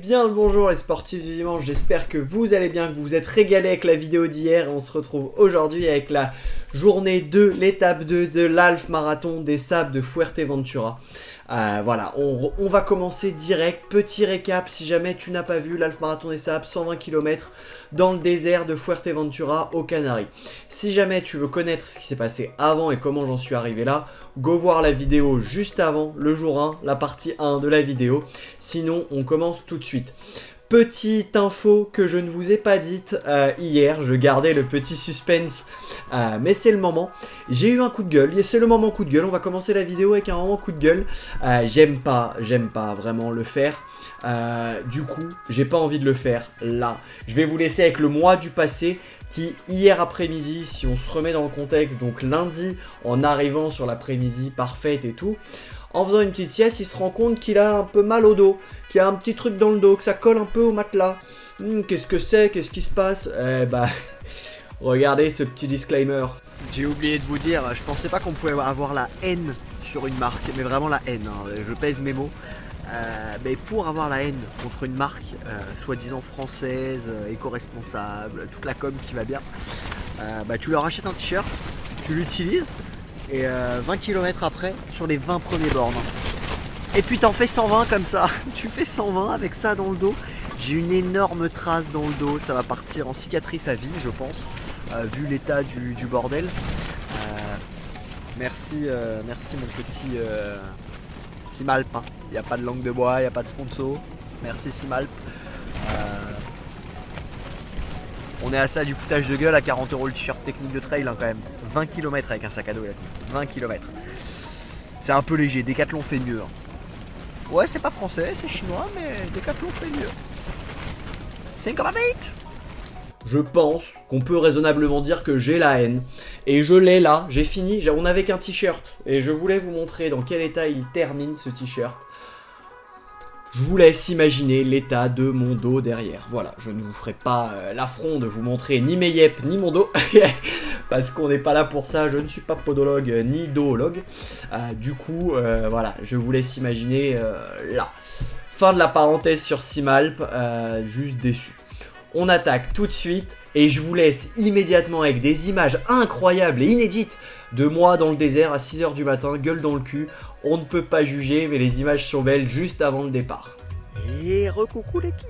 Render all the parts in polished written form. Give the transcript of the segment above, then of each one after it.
bien le bonjour les sportifs du dimanche, j'espère que vous allez bien, que vous vous êtes régalés avec la vidéo d'hier. On se retrouve aujourd'hui avec la journée 2, l'étape 2 de l'Half Marathon des Sables de Fuerteventura. Voilà, on va commencer direct. Petit récap, si jamais tu n'as pas vu l'Half Marathon des Sables, 120 km dans le désert de Fuerteventura aux Canaries. Si jamais tu veux connaître ce qui s'est passé avant et comment j'en suis arrivé là, go voir la vidéo juste avant, le jour 1, la partie 1 de la vidéo. Sinon, on commence tout de suite. Petite info que je ne vous ai pas dite hier, je gardais le petit suspense, mais c'est le moment. J'ai eu un coup de gueule, c'est le moment coup de gueule, on va commencer la vidéo avec un moment coup de gueule. J'aime pas vraiment le faire, du coup j'ai pas envie de le faire là. Je vais vous laisser avec le mois du passé qui hier après-midi, si on se remet dans le contexte, donc lundi en arrivant sur l'après-midi parfaite et tout, en faisant une petite sieste, il se rend compte qu'il a un peu mal au dos, qu'il a un petit truc dans le dos, que ça colle un peu au matelas. Qu'est-ce que c'est? Qu'est-ce qui se passe? Regardez ce petit disclaimer. J'ai oublié de vous dire, je pensais pas qu'on pouvait avoir la haine sur une marque, mais vraiment la haine, hein, je pèse mes mots. Mais pour avoir la haine contre une marque, soi-disant française, éco-responsable, toute la com qui va bien, tu leur achètes un t-shirt, tu l'utilises, et 20 km après, sur les 20 premiers bornes. Et puis t'en fais 120 comme ça, tu fais 120 avec ça dans le dos. J'ai une énorme trace dans le dos, ça va partir en cicatrice à vie je pense, vu l'état du bordel. Merci mon petit Simalp, hein. Il n'y a pas de langue de bois, il n'y a pas de sponsor. Merci Simalp. On est à ça du foutage de gueule à 40 € le t-shirt technique de trail, hein, quand même. 20 km avec un sac à dos là. 20 km. C'est un peu léger, Decathlon fait mieux. Hein. Ouais, c'est pas français, c'est chinois, mais Decathlon fait mieux. C'est une Je pense qu'on peut raisonnablement dire que j'ai la haine. Et je l'ai là, j'ai fini. On avait qu'un t-shirt. Et je voulais vous montrer dans quel état il termine ce t-shirt. Je vous laisse imaginer l'état de mon dos derrière. Voilà, je ne vous ferai pas l'affront de vous montrer ni mes yep ni mon dos. Parce qu'on n'est pas là pour ça, je ne suis pas podologue ni doologue. Du coup, voilà, je vous laisse imaginer là. Fin de la parenthèse sur Simalp, juste déçu. On attaque tout de suite et je vous laisse immédiatement avec des images incroyables et inédites de moi dans le désert à 6 h du matin, gueule dans le cul. On ne peut pas juger, mais les images sont belles juste avant le départ. Et recoucou l'équipe!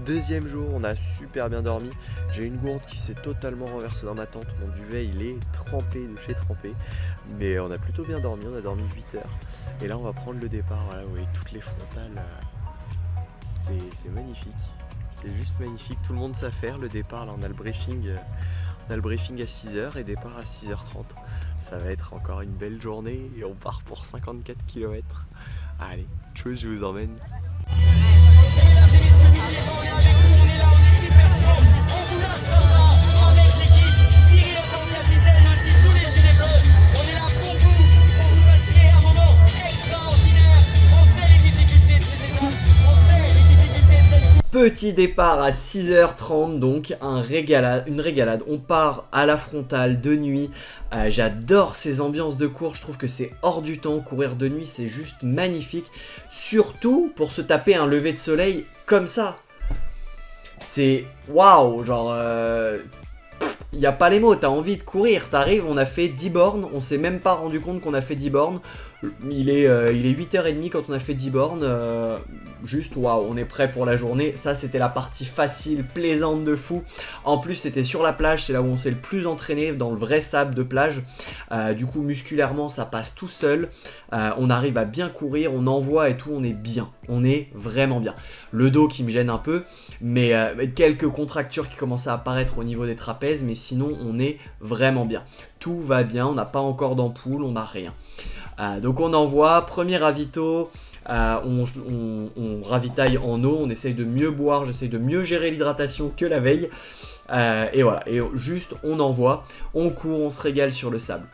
Deuxième jour, on a super bien dormi. J'ai une gourde qui s'est totalement renversée dans ma tente. Mon duvet il est trempé de chez trempé. Mais on a plutôt bien dormi, on a dormi 8 heures. Et là on va prendre le départ, voilà, vous voyez toutes les frontales. C'est magnifique. C'est juste magnifique, tout le monde sait faire. Le départ, là on a le briefing à 6 h et départ à 6 h 30. Ça va être encore une belle journée et on part pour 54 km. Allez, tchuss, je vous emmène. Petit départ à 6 h 30 donc, une régalade. On part à la frontale de nuit. J'adore ces ambiances de course, je trouve que c'est hors du temps. Courir de nuit c'est juste magnifique. Surtout pour se taper un lever de soleil comme ça. C'est waouh, genre... Il n'y a pas les mots, t'as envie de courir, t'arrives, on a fait 10 bornes, on s'est même pas rendu compte qu'on a fait 10 bornes. Il est 8h30 quand on a fait 10 bornes, juste waouh, on est prêt pour la journée. Ça c'était la partie facile, plaisante de fou. En plus c'était sur la plage, c'est là où on s'est le plus entraîné, dans le vrai sable de plage. Du coup musculairement ça passe tout seul, on arrive à bien courir, on envoie et tout, on est bien, on est vraiment bien. Le dos qui me gêne un peu, mais quelques contractures qui commencent à apparaître au niveau des trapèzes, mais sinon on est vraiment bien. Tout va bien, on n'a pas encore d'ampoule, on n'a rien. Donc on envoie, premier ravito, on ravitaille en eau, on essaye de mieux boire, j'essaye de mieux gérer l'hydratation que la veille. Et voilà, et juste on envoie, on court, on se régale sur le sable.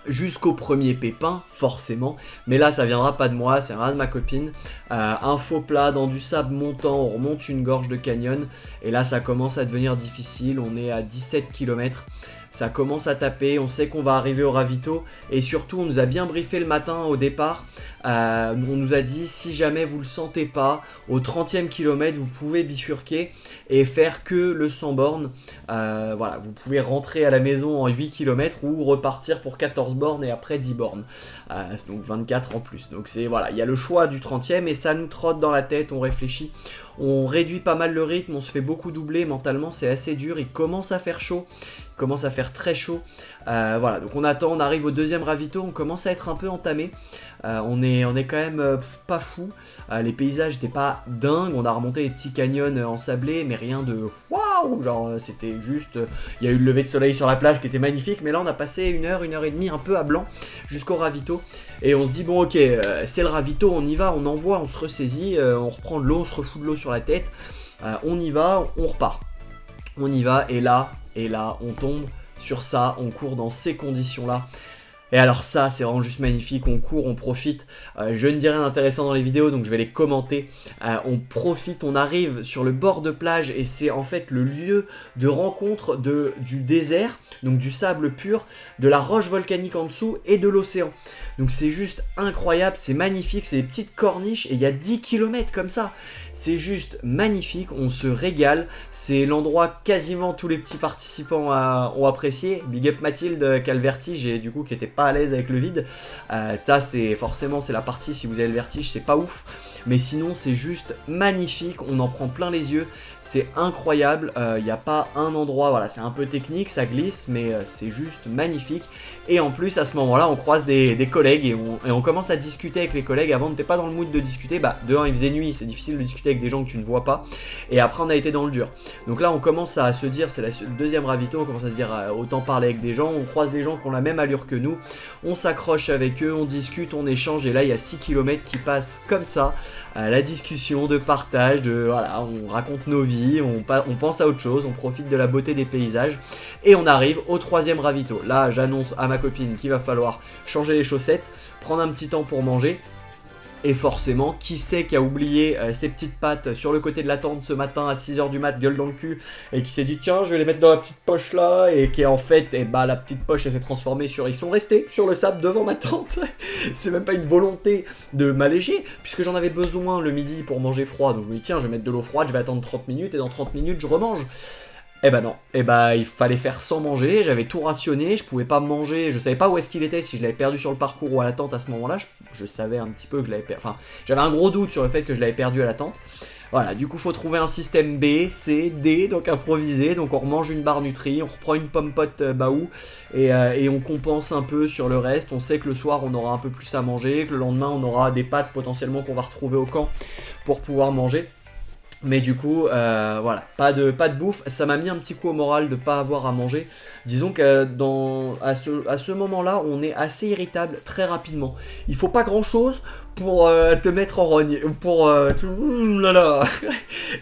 Jusqu'au premier pépin, forcément, mais là ça viendra pas de moi, ça viendra de ma copine. Un faux plat dans du sable montant, on remonte une gorge de canyon, et là ça commence à devenir difficile, on est à 17 km. ça commence à taper, on sait qu'on va arriver au ravito et surtout on nous a bien briefé le matin au départ. On nous a dit si jamais vous le sentez pas, au 30e kilomètre vous pouvez bifurquer et faire que le 100 bornes. Voilà, vous pouvez rentrer à la maison en 8 km ou repartir pour 14 bornes et après 10 bornes. Donc 24 en plus. Donc c'est voilà, il y a le choix du 30e et ça nous trotte dans la tête, on réfléchit. On réduit pas mal le rythme, on se fait beaucoup doubler, mentalement c'est assez dur, il commence à faire chaud, il commence à faire très chaud. Voilà, donc on attend, on arrive au deuxième ravito, on commence à être un peu entamé. On est quand même pas fou. Les paysages n'étaient pas dingues, on a remonté les petits canyons ensablés, mais rien de waouh, genre c'était juste, il y a eu le lever de soleil sur la plage qui était magnifique, mais là on a passé une heure et demie un peu à blanc jusqu'au ravito. Et on se dit bon ok, c'est le ravito, on y va, on envoie, on se ressaisit, on reprend de l'eau, on se refout de l'eau sur la tête, on y va, on repart. On y va et là on tombe sur ça, on court dans ces conditions là. Et alors ça c'est vraiment juste magnifique, on court, on profite, je ne dis rien d'intéressant dans les vidéos donc je vais les commenter, on profite, on arrive sur le bord de plage et c'est en fait le lieu de rencontre du désert, donc du sable pur, de la roche volcanique en dessous et de l'océan. Donc c'est juste incroyable, c'est magnifique, c'est des petites corniches et il y a 10 km comme ça. C'est juste magnifique, on se régale, c'est l'endroit quasiment tous les petits participants ont apprécié. Big up Mathilde qui a le vertige et du coup qui était pas à l'aise avec le vide. Ça c'est forcément c'est la partie, si vous avez le vertige c'est pas ouf. Mais sinon c'est juste magnifique, on en prend plein les yeux, c'est incroyable, il n'y a pas un endroit, voilà c'est un peu technique, ça glisse mais c'est juste magnifique. Et en plus à ce moment là on croise des collègues et on commence à discuter avec les collègues. Avant on n'était pas dans le mood de discuter, bah de un il faisait nuit, c'est difficile de discuter avec des gens que tu ne vois pas, et après on a été dans le dur. Donc là on commence à se dire, c'est le deuxième ravito, on commence à se dire autant parler avec des gens, on croise des gens qui ont la même allure que nous, on s'accroche avec eux, on discute, on échange et là il y a 6 km qui passent comme ça. La discussion, de partage, voilà, on raconte nos vies, on pense à autre chose, on profite de la beauté des paysages et on arrive au troisième ravito. Là j'annonce à ma copine qu'il va falloir changer les chaussettes, prendre un petit temps pour manger. Et forcément, qui c'est qui a oublié ses petites pattes sur le côté de la tente ce matin à 6h du mat, gueule dans le cul, et qui s'est dit tiens je vais les mettre dans la petite poche là, et qui en fait, la petite poche elle s'est transformée ils sont restés sur le sable devant ma tente. C'est même pas une volonté de m'alléger, puisque j'en avais besoin le midi pour manger froid, donc je me dis tiens je vais mettre de l'eau froide, je vais attendre 30 minutes, et dans 30 minutes je remange. Eh ben non, il fallait faire sans manger, j'avais tout rationné, je pouvais pas manger, je savais pas où est-ce qu'il était, si je l'avais perdu sur le parcours ou à la tente à ce moment-là, je savais un petit peu que je l'avais perdu, enfin j'avais un gros doute sur le fait que je l'avais perdu à la tente. Voilà, du coup faut trouver un système B, C, D, donc improvisé, donc on remange une barre Nutri, on reprend une pomme pote Baou et on compense un peu sur le reste. On sait que le soir on aura un peu plus à manger, que le lendemain on aura des pâtes potentiellement qu'on va retrouver au camp pour pouvoir manger. Mais du coup, voilà, pas de bouffe, ça m'a mis un petit coup au moral de pas avoir à manger. Disons que à ce moment-là, on est assez irritable très rapidement. Il faut pas grand-chose pour te mettre en rogne, pour là.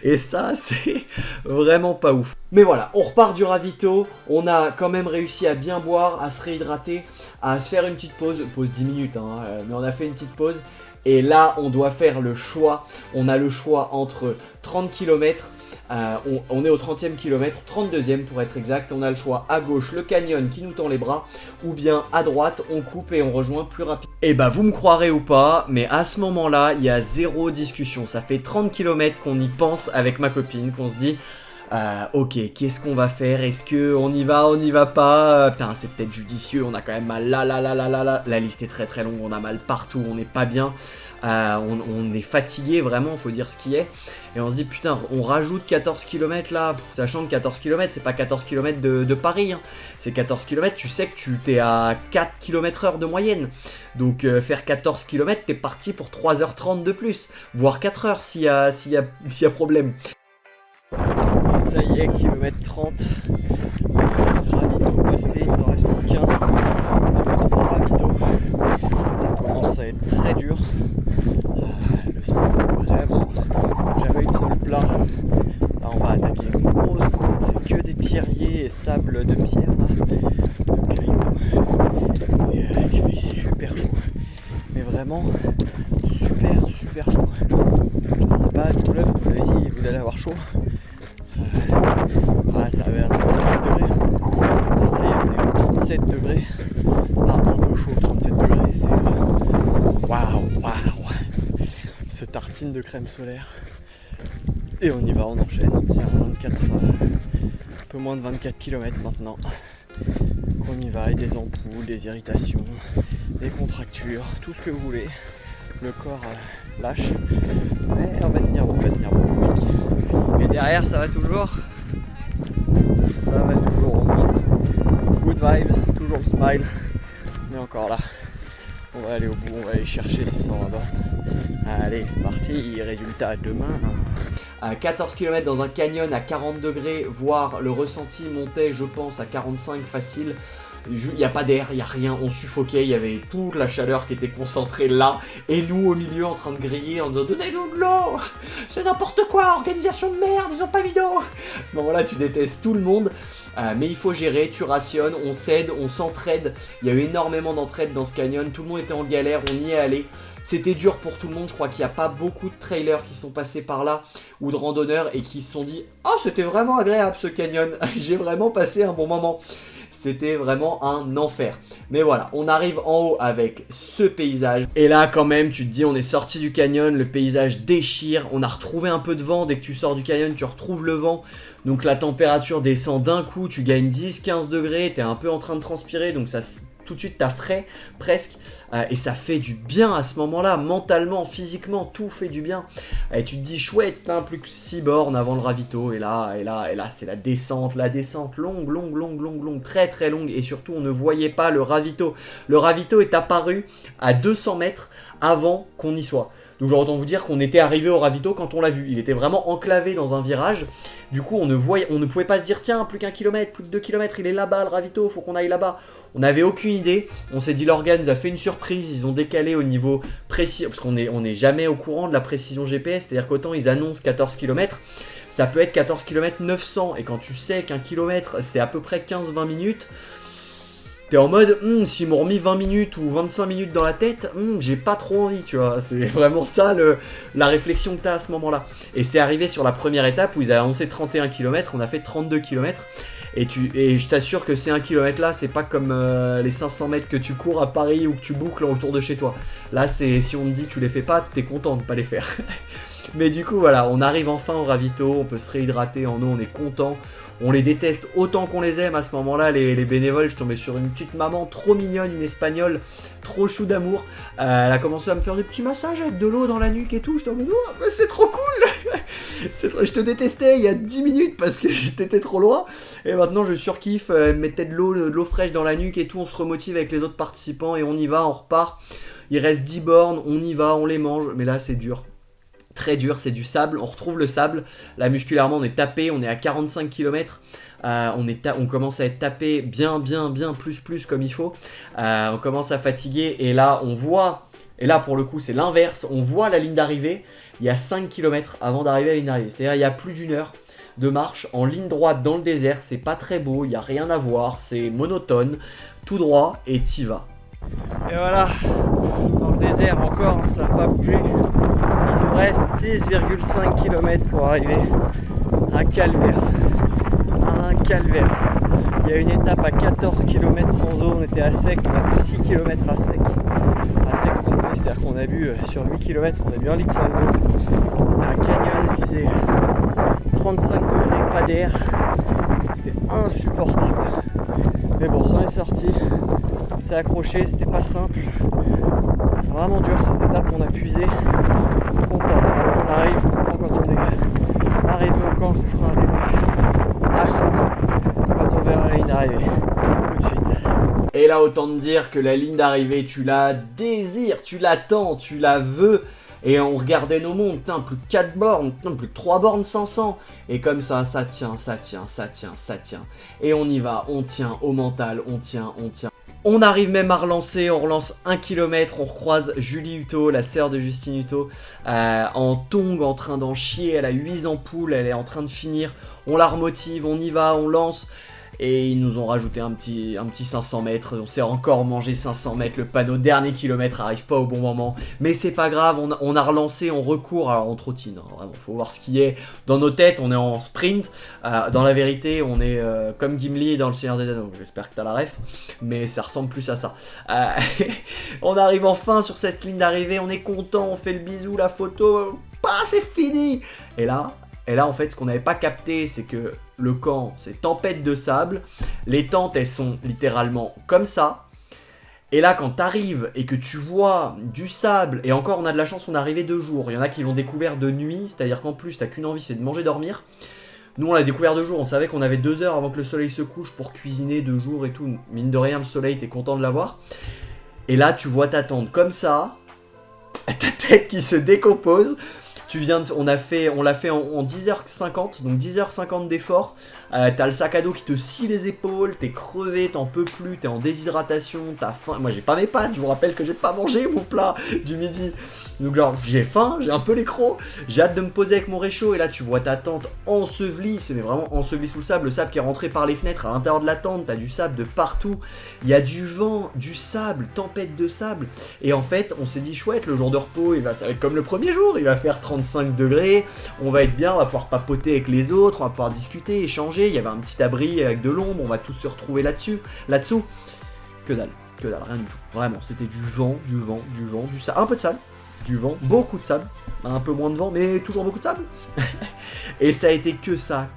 Et ça, c'est vraiment pas ouf. Mais voilà, on repart du ravito, on a quand même réussi à bien boire, à se réhydrater, à se faire une petite pause 10 minutes, hein, mais on a fait une petite pause. Et là, on doit faire le choix. On a le choix entre 30 km, on est au 30e kilomètre, 32e pour être exact. On a le choix à gauche, le canyon qui nous tend les bras, ou bien à droite, on coupe et on rejoint plus rapide. Et bah, vous me croirez ou pas, mais à ce moment-là, il y a zéro discussion. Ça fait 30 km qu'on y pense avec ma copine, qu'on se dit... ok, qu'est-ce qu'on va faire? Est-ce qu'on y va pas? Putain, c'est peut-être judicieux, on a quand même mal là. La liste est très très longue, on a mal partout, on n'est pas bien. On est fatigué, vraiment, faut dire ce qui est. Et on se dit, putain, on rajoute 14 km là, sachant que 14 km, c'est pas 14 km de Paris. Hein. C'est 14 km, tu sais que tu t'es à 4 km/h de moyenne. Donc faire 14 km, t'es parti pour 3h30 de plus, voire 4h s'il y a problème. Ça y est, kilomètre 30, ravito passé, il n'en reste plus qu'un, on a fait 3 ravitaux, ça commence à être très dur, le sol vraiment, jamais une seule plat, là on va attaquer une grosse côte, c'est que des pierriers et sable de pierre là, de cailloux, et il fait super chaud, mais vraiment super chaud, je sais pas, tout l'œuf, vous avez dit, vous allez avoir chaud. Ah, ça avait un 128 degrés. Ah, ça y est, 37 degrés. Ah, un peu chaud, 37 degrés, c'est... Waouh. Se tartine de crème solaire. Et on y va, on enchaîne, on tient 24, un peu moins de 24 km maintenant. On y va, avec des ampoules, des irritations, des contractures, tout ce que vous voulez. Le corps lâche, mais on va tenir bon, Et derrière, ça va toujours. Ça va toujours. Good vibes, toujours le smile. On est encore là. On va aller au bout, on va aller chercher 620 bornes. Allez, c'est parti, résultat demain. À 14 km dans un canyon à 40 degrés, voire le ressenti montait, je pense, à 45 facile. Il n'y a pas d'air, il n'y a rien, on suffoquait, il y avait toute la chaleur qui était concentrée là, et nous au milieu en train de griller en disant « Donnez-nous de l'eau, c'est n'importe quoi, organisation de merde, ils ont pas mis d'eau !» À ce moment-là, tu détestes tout le monde, mais il faut gérer, tu rationnes, on s'aide, on s'entraide. Il y a eu énormément d'entraide dans ce canyon, tout le monde était en galère, on y est allé. C'était dur pour tout le monde, je crois qu'il n'y a pas beaucoup de trailers qui sont passés par là ou de randonneurs et qui se sont dit « Oh, c'était vraiment agréable ce canyon, j'ai vraiment passé un bon moment !» C'était vraiment un enfer. Mais voilà, on arrive en haut avec ce paysage. Et là, quand même, tu te dis, on est sorti du canyon, le paysage déchire. On a retrouvé un peu de vent. Dès que tu sors du canyon, tu retrouves le vent. Donc la température descend d'un coup. Tu gagnes 10-15 degrés. Tu es un peu en train de transpirer. Donc ça, tout de suite, t'as frais, presque. Et ça fait du bien à ce moment-là. Mentalement, physiquement, tout fait du bien. Et tu te dis, chouette, hein, plus que 6 bornes avant le ravito. Et là, c'est la descente longue, très très longue. Et surtout, on ne voyait pas le ravito. Le ravito est apparu à 200 mètres avant qu'on y soit. Donc genre autant vous dire qu'on était arrivé au ravito quand on l'a vu. Il était vraiment enclavé dans un virage. Du coup on ne pouvait pas se dire tiens plus qu'un kilomètre, plus que 2 kilomètres, il est là-bas le ravito, faut qu'on aille là-bas. On n'avait aucune idée. On s'est dit l'organe nous a fait une surprise. Ils ont décalé au niveau précis. Parce qu'on n'est jamais au courant de la précision GPS. C'est-à-dire qu'autant ils annoncent 14 km. Ça peut être 14 km 900. Et quand tu sais qu'un kilomètre c'est à peu près 15-20 minutes. T'es en mode, s'ils m'ont remis 20 minutes ou 25 minutes dans la tête, j'ai pas trop envie, tu vois. C'est vraiment ça la réflexion que t'as à ce moment-là. Et c'est arrivé sur la première étape où ils avaient annoncé 31 km, on a fait 32 km. Et je t'assure que ces 1 km là, c'est pas comme les 500 mètres que tu cours à Paris ou que tu boucles autour de chez toi. Là, si on te dit tu les fais pas, t'es content de pas les faire. Mais du coup, voilà, on arrive enfin au ravito, on peut se réhydrater en eau, on est content. On les déteste autant qu'on les aime à ce moment-là, les bénévoles. Je tombais sur une petite maman trop mignonne, une espagnole, trop chou d'amour. Elle a commencé à me faire des petits massages avec de l'eau dans la nuque et tout. Je t'en mode, oh, c'est trop cool. Je te détestais il y a 10 minutes parce que t'étais trop loin. Et maintenant, je surkiffe. Elle me mettait de l'eau fraîche dans la nuque et tout. On se remotive avec les autres participants et on y va, on repart. Il reste 10 bornes, on y va, on les mange. Mais là, c'est dur. Très dur, c'est du sable, on retrouve le sable. Là musculairement on est tapé, on est à 45 km. On commence à être tapé bien plus comme il faut. On commence à fatiguer et là on voit, et là pour le coup c'est l'inverse, on voit la ligne d'arrivée. Il y a 5 km avant d'arriver à la ligne d'arrivée. C'est-à-dire il y a plus d'une heure de marche en ligne droite dans le désert. C'est pas très beau, il n'y a rien à voir, c'est monotone, tout droit et t'y vas. Et voilà, dans le désert encore, ça n'a pas bougé. Il nous reste 6,5 km pour arriver. Un calvaire. Un calvaire. Il y a une étape à 14 km sans eau, on était à sec, on a fait 6 km à sec. À sec complet, c'est-à-dire qu'on a bu sur 8 km, on a bu 1,5 litre d'eau. C'était un canyon, il faisait 35 degrés, pas d'air. C'était insupportable. Mais bon, ça en est sorti. C'est accroché, c'était pas simple. Vraiment dur cette étape, on a puisé. Content. Alors on arrive, je vous prends quand on est arrivé au camp, je vous ferai un débrief à chaud quand on verra la ligne d'arrivée. Tout de suite. Et là, autant te dire que la ligne d'arrivée, tu la désires, tu l'attends, tu la veux. Et on regardait nos montres, putain, plus de 4 bornes, putain, plus de 3 bornes 500. Et comme ça tient. Et on y va, on tient au mental, on tient. On arrive même à relancer, on relance 1 km, on recroise Julie Hutto, la sœur de Justine Hutto, en tongs, en train d'en chier, elle a 8 ampoules, elle est en train de finir, on la remotive, on y va, on lance. Et ils nous ont rajouté un petit 500 mètres. On s'est encore mangé 500 mètres. Le panneau dernier kilomètre arrive pas au bon moment. Mais c'est pas grave, on a relancé, on recourt. Alors on trottine, hein, vraiment, faut voir ce qui est. Dans nos têtes, on est en sprint. Dans la vérité, on est comme Gimli dans Le Seigneur des Anneaux. J'espère que t'as la ref. Mais ça ressemble plus à ça. On arrive enfin sur cette ligne d'arrivée. On est content, on fait le bisou, la photo. C'est fini. Et là, en fait, ce qu'on n'avait pas capté, c'est que le camp, c'est tempête de sable. Les tentes, elles sont littéralement comme ça. Et là, quand t'arrives et que tu vois du sable, et encore, on a de la chance, on est arrivé 2 jours. Il y en a qui l'ont découvert de nuit, c'est-à-dire qu'en plus, t'as qu'une envie, c'est de manger, dormir. Nous, on l'a découvert 2 jours. On savait qu'on avait 2 heures avant que le soleil se couche pour cuisiner 2 jours et tout. Mine de rien, le soleil, t'es content de l'avoir. Et là, tu vois ta tente comme ça, ta tête qui se décompose. On l'a fait en 10h50, donc 10h50 d'effort. T'as le sac à dos qui te scie les épaules, t'es crevé, t'en peux plus, t'es en déshydratation, t'as faim. Moi j'ai pas mes pâtes, je vous rappelle que j'ai pas mangé mon plat du midi. Donc genre j'ai faim, j'ai un peu les crocs, j'ai hâte de me poser avec mon réchaud. Et là tu vois ta tente ensevelie, c'est vraiment enseveli sous le sable qui est rentré par les fenêtres à l'intérieur de la tente. T'as du sable de partout, il y a du vent, du sable, tempête de sable. Et en fait on s'est dit chouette, le jour de repos ça va être comme le premier jour, il va faire 35 degrés, on va être bien, on va pouvoir papoter avec les autres, on va pouvoir discuter, échanger. Il y avait un petit abri avec de l'ombre, on va tous se retrouver là-dessous. Que dalle, rien du tout. Vraiment, c'était du vent, du sable, un peu de sable, du vent, beaucoup de sable, un peu moins de vent, mais toujours beaucoup de sable. Et ça a été que ça.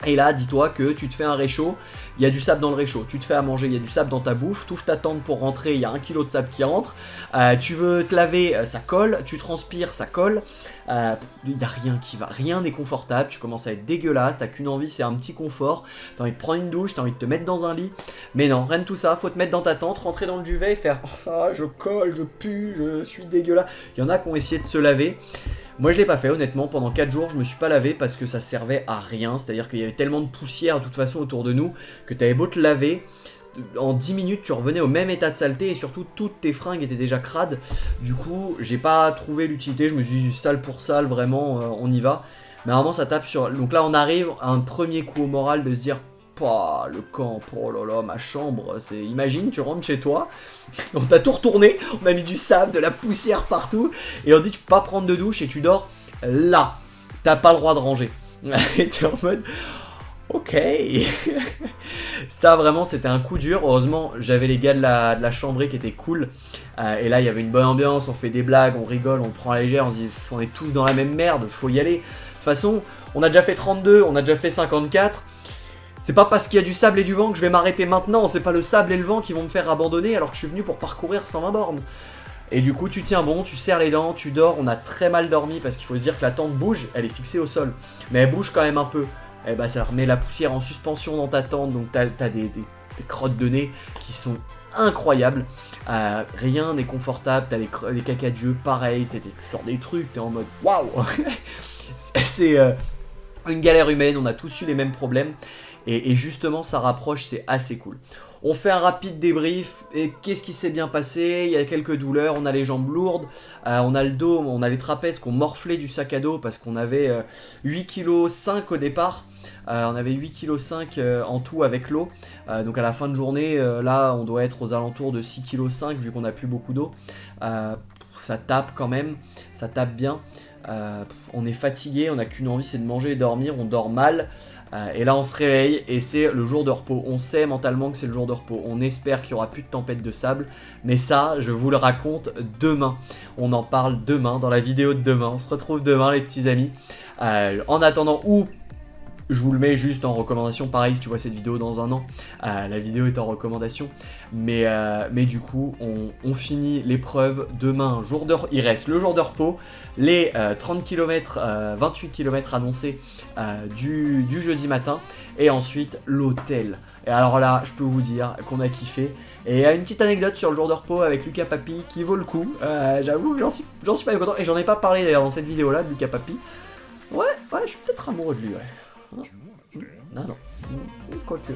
Et là, dis-toi que tu te fais un réchaud, il y a du sable dans le réchaud, tu te fais à manger, il y a du sable dans ta bouffe, tu ouvres ta tente pour rentrer, il y a 1 kilo de sable qui rentre, tu veux te laver, ça colle, tu transpires, ça colle, il n'y a rien qui va, rien n'est confortable, tu commences à être dégueulasse, t'as qu'une envie, c'est un petit confort, t'as envie de prendre une douche, t'as envie de te mettre dans un lit, mais non, rien de tout ça, faut te mettre dans ta tente, rentrer dans le duvet et faire « Ah, je colle, je pue, je suis dégueulasse ». Il y en a qui ont essayé de se laver. Moi je l'ai pas fait honnêtement, pendant 4 jours je me suis pas lavé parce que ça servait à rien, c'est-à-dire qu'il y avait tellement de poussière de toute façon autour de nous que t'avais beau te laver, en 10 minutes tu revenais au même état de saleté et surtout toutes tes fringues étaient déjà crades. Du coup j'ai pas trouvé l'utilité, je me suis dit sale pour sale, vraiment on y va. Mais vraiment ça tape sur... Donc là on arrive à un premier coup au moral de se dire le camp, oh là là, ma chambre, imagine, tu rentres chez toi, on t'a tout retourné, on a mis du sable, de la poussière partout, et on dit tu peux pas prendre de douche et tu dors là, t'as pas le droit de ranger. Et t'es en mode, ok. Ça vraiment c'était un coup dur, heureusement j'avais les gars de la chambrée qui étaient cool, et là il y avait une bonne ambiance, on fait des blagues, on rigole, on prend à la légère, on se dit on est tous dans la même merde, faut y aller. De toute façon, on a déjà fait 32, on a déjà fait 54, c'est pas parce qu'il y a du sable et du vent que je vais m'arrêter maintenant, c'est pas le sable et le vent qui vont me faire abandonner alors que je suis venu pour parcourir 120 bornes. Et du coup tu tiens bon, tu serres les dents, tu dors, on a très mal dormi parce qu'il faut se dire que la tente bouge, elle est fixée au sol, mais elle bouge quand même un peu. Et bah ça remet la poussière en suspension dans ta tente, donc t'as des crottes de nez qui sont incroyables. Rien n'est confortable, t'as les cacadieux, pareil, tu sors des trucs, t'es en mode waouh. C'est une galère humaine, on a tous eu les mêmes problèmes. Et justement ça rapproche, c'est assez cool. On fait un rapide débrief, et qu'est-ce qui s'est bien passé? Il y a quelques douleurs, on a les jambes lourdes, on a le dos, on a les trapèzes qui ont morflé du sac à dos parce qu'on avait 8,5 kg au départ. On avait 8,5 kg en tout avec l'eau, donc à la fin de journée, là on doit être aux alentours de 6,5 kg vu qu'on a plus beaucoup d'eau. Ça tape quand même, ça tape bien. On est fatigué, on n'a qu'une envie, c'est de manger et dormir, on dort mal. Et là on se réveille et c'est le jour de repos. On sait mentalement que c'est le jour de repos. On espère qu'il n'y aura plus de tempête de sable. Mais ça, je vous le raconte demain. On en parle demain, dans la vidéo de demain. On se retrouve demain les petits amis. En attendant, je vous le mets juste en recommandation, pareil si tu vois cette vidéo dans un an, la vidéo est en recommandation, mais du coup on finit l'épreuve demain, il reste le jour de repos, les 30 km, 28 km annoncés du jeudi matin, et ensuite l'hôtel. Et alors là je peux vous dire qu'on a kiffé, et il y a une petite anecdote sur le jour de repos avec Lucas Papi qui vaut le coup, j'avoue que j'en suis pas content, et j'en ai pas parlé d'ailleurs dans cette vidéo là de Lucas Papi. Ouais, je suis peut-être amoureux de lui, ouais. Non, quoique,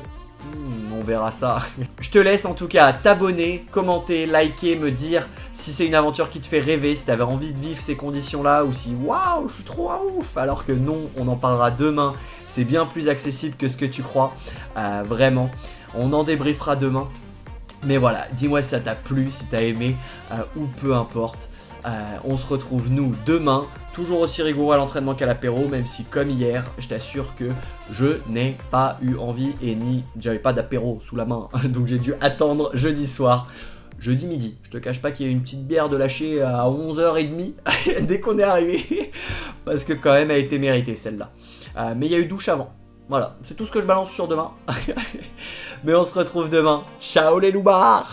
on verra ça. Je te laisse en tout cas t'abonner, commenter, liker, me dire si c'est une aventure qui te fait rêver, si t'avais envie de vivre ces conditions là, ou si waouh je suis trop ouf, alors que non, on en parlera demain. c'est bien plus accessible que ce que tu crois, vraiment. On en débriefera demain. Mais voilà, dis-moi si ça t'a plu, si t'as aimé, ou peu importe. On se retrouve nous demain, toujours aussi rigoureux à l'entraînement qu'à l'apéro, même si comme hier, je t'assure que je n'ai pas eu envie et j'avais pas d'apéro sous la main, donc j'ai dû attendre jeudi soir, jeudi midi. Je te cache pas qu'il y a eu une petite bière de lâcher à 11h30 dès qu'on est arrivé, parce que quand même elle a été méritée celle-là. Mais il y a eu douche avant. Voilà, c'est tout ce que je balance sur demain. Mais on se retrouve demain. Ciao les loupards!